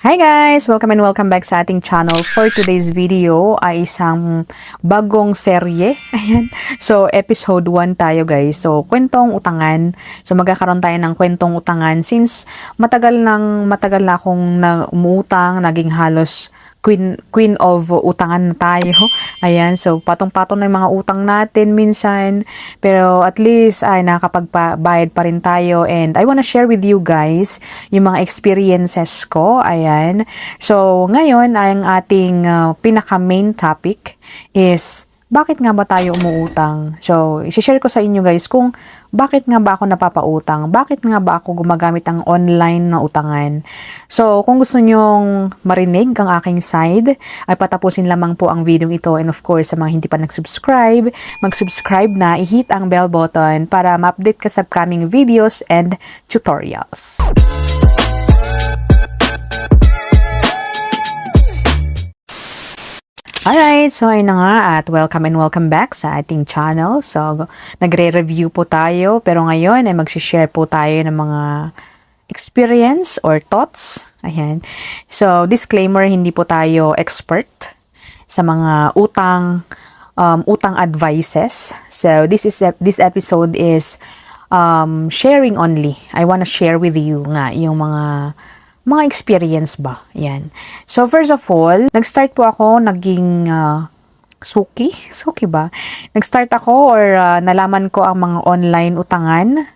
Hi guys! Welcome and welcome back sa ating channel. For today's video ay isang bagong serye. Ayan. So, episode 1 tayo guys. So, kwentong utangan. So, magkakaroon tayo ng kwentong utangan since matagal na akong umutang, naging halos queen of utangan na tayo. Ayan, so patong-patong na yung mga utang natin minsan. Pero at least ay nakakapagbayad pa rin tayo. And I wanna share with you guys yung mga experiences ko. Ayan. So ngayon, ang ating pinaka-main topic is bakit nga ba tayo umuutang? So, i-share ko sa inyo guys kung bakit nga ba ako napapautang? Bakit nga ba ako gumagamit ng online na utangan? So, kung gusto nyong marinig ang aking side, ay patapusin lamang po ang video ito. And of course, sa mga hindi pa nag-subscribe, mag-subscribe na, i-hit ang bell button para ma-update ka sa upcoming videos and tutorials. Alright, so ayun na nga at welcome and welcome back sa ating channel. So, nagre-review po tayo pero ngayon ay mag-share po tayo ng mga experience or thoughts. Ayan. So, disclaimer, hindi po tayo expert sa mga utang advices. So, this episode is sharing only. I wanna share with you nga yung mga experience ba. Yan. So, first of all, nag-start po ako, naging suki ba? Nag-start ako or nalaman ko ang mga online utangan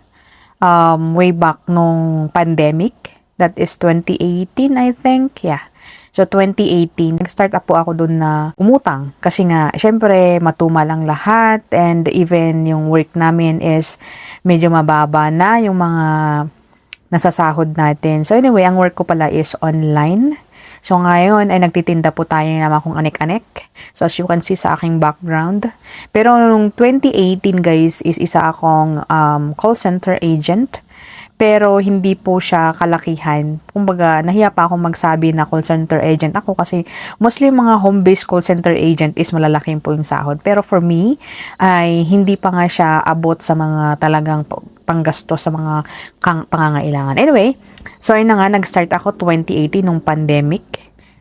way back nung pandemic. That is 2018, I think. Yeah. So, 2018, nag-start up po ako dun na umutang. Kasi nga, syempre, matumal ang lahat and even yung work namin is medyo mababa na yung mga nasasahod natin. So anyway, ang work ko pala is online. So ngayon ay nagtitinda po tayo ng mga kung anek-anek. So as you can see sa aking background. Pero nung 2018 guys is isa akong call center agent. Pero hindi po siya kalakihan. Kumbaga, nahiya pa akong magsabi na call center agent ako kasi mostly mga home-based call center agent is malalaking po yung sahod. Pero for me, ay hindi pa nga siya abot sa mga talagang panggastos sa mga pangangailangan. Anyway, so yun na nga, nag-start ako 2018 nung pandemic.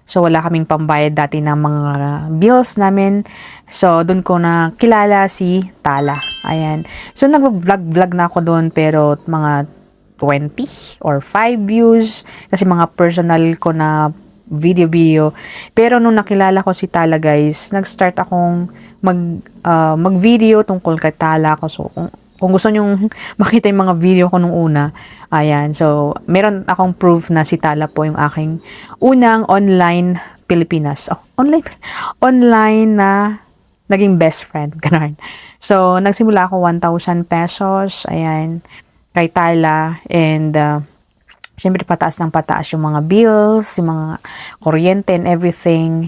So, wala kaming pambayad dati ng mga bills namin. So, doon ko na kilala si Tala. Ayan. So, nag-vlog na ako doon pero mga 20 or 5 views kasi mga personal ko na video. Pero nung nakilala ko si Tala guys, nag-start akong mag-video tungkol kay Tala ko. So, kung gusto nyong makita yung mga video ko nung una, ayan. So, meron akong proof na si Tala po yung aking unang online Pilipinas. Online na naging best friend. Ganun. So, nagsimula ako 1,000 pesos. Ayan. Kay Tala and syempre pataas ng pataas yung mga bills, yung mga kuryente and everything.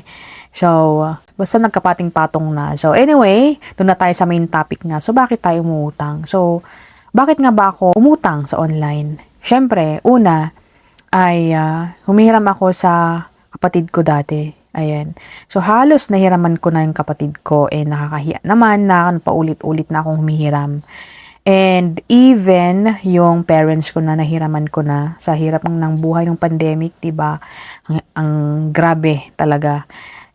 So, basta nagkapating-patong na. So, anyway, doon na tayo sa main topic nga. So, bakit tayo umutang? So, bakit nga ba ako umutang sa online? Syempre, una ay humihiram ako sa kapatid ko dati. Ayan. So, halos nahiraman ko na yung kapatid ko nakakahiya naman na paulit-ulit na akong humihiram. And even yung parents ko na nahiraman ko na sa hirap ng buhay ng pandemic, 'di ba? Ang grabe talaga.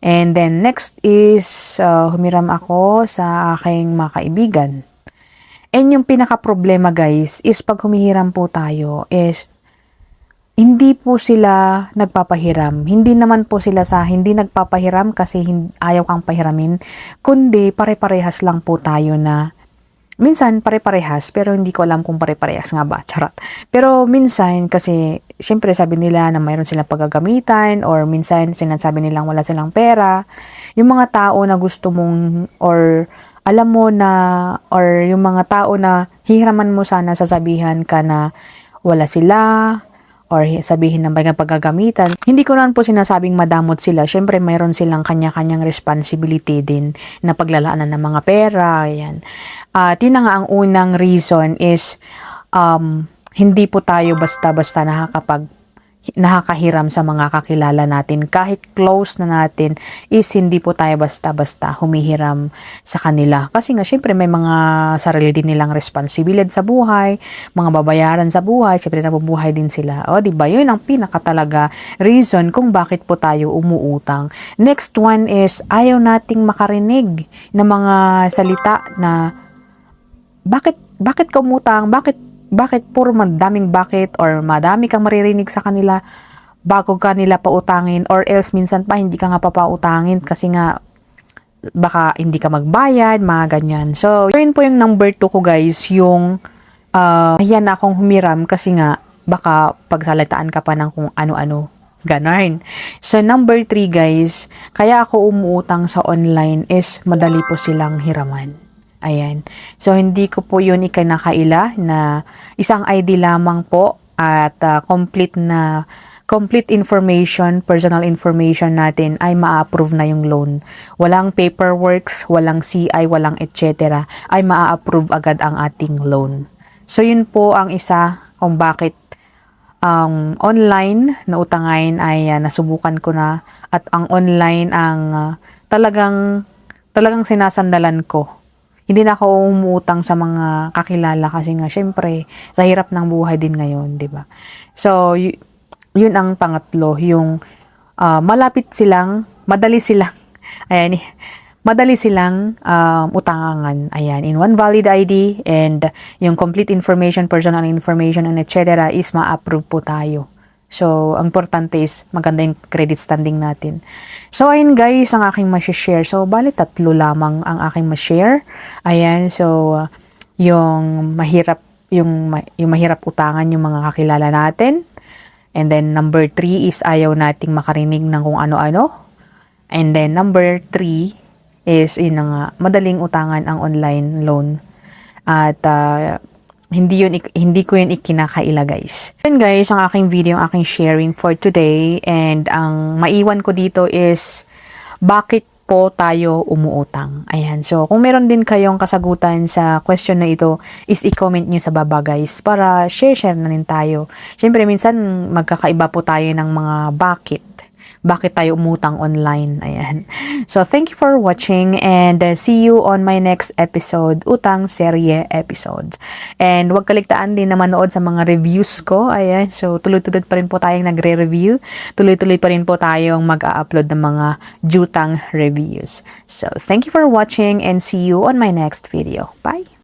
And then next is humiram ako sa aking mga kaibigan. And yung pinaka problema guys is pag humihiram po tayo is hindi po sila nagpapahiram. Hindi naman po sila hindi nagpapahiram kasi ayaw kang pahiramin, kundi pare-parehas lang po tayo na minsan pare-parehas, pero hindi ko alam kung pare-parehas nga ba, charot. Pero minsan, kasi, syempre sabi nila na mayroon silang paggagamitan, or minsan sinasabi nilang wala silang pera. Yung mga tao na gusto mong, or alam mo na, or yung mga tao na hihiraman mo sana, sasabihan ka na wala sila, or sabihin ng bagang paggagamitan. Hindi ko naman po sinasabing madamot sila. Syempre, mayroon silang kanya-kanyang responsibility din na paglalaanan ng mga pera. Ayan. Yun na nga ang unang reason is hindi po tayo basta-basta nakakahiram sa mga kakilala natin. Kahit close na natin is hindi po tayo basta-basta humihiram sa kanila. Kasi nga syempre may mga sarili din nilang responsibilidad sa buhay, mga babayaran sa buhay, syempre nabubuhay din sila. O di ba? Yun ang pinakatalaga reason kung bakit po tayo umuutang. Next one is ayaw nating makarinig ng mga salita na bakit ka umutang? Bakit puro madaming bakit or madami kang maririnig sa kanila bago ka nila pautangin or else minsan pa hindi ka nga papautangin kasi nga baka hindi ka magbayad, mga ganyan. So, yun po yung number 2 ko guys, yung ayan na akong humiram kasi nga baka pagsalitaan ka pa ng kung ano-ano. Ganon. So, number 3 guys, kaya ako umuutang sa online is madali po silang hiraman. Ayan. So, hindi ko po yun ikinakaila na isang ID lamang po at complete information, personal information natin ay ma-approve na yung loan. Walang paperworks, walang CI, walang etc. ay ma-approve agad ang ating loan. So, yun po ang isa kung bakit online na utangain ay nasubukan ko na at ang online ang talagang sinasandalan ko. Hindi na ako umutang sa mga kakilala kasi nga syempre sa hirap ng buhay din ngayon, 'di ba? So yun ang pangatlo, yung madali silang utangan. Ayan, in one valid ID and yung complete information, personal information and etc. is ma-approve po tayo. So, ang importante is maganda yung credit standing natin. So, ayun guys, ang aking ma-share. So, bali 3 lamang ang aking ma-share. Ayan, so, yung mahirap utangan yung mga kakilala natin. And then, number 3 is ayaw nating makarinig ng kung ano-ano. And then, number 3 is, madaling utangan ang online loan. At, hindi ko yun ikinakaila guys. Then guys, ang aking video, ang aking sharing for today and ang maiwan ko dito is bakit po tayo umuutang. Ayan. So, kung meron din kayong kasagutan sa question na ito, is i-comment nyo sa baba guys para share na rin tayo. Siyempre, minsan magkakaiba po tayo ng mga bakit tayo umutang online. Ayan. So, thank you for watching and see you on my next episode, Utang Serye episode. And huwag kaligtaan din na manood sa mga reviews ko. Ayan. So, tuloy-tuloy pa rin po tayong nagre-review. Tuloy-tuloy pa rin po tayong mag-upload ng mga jutang reviews. So, thank you for watching and see you on my next video. Bye!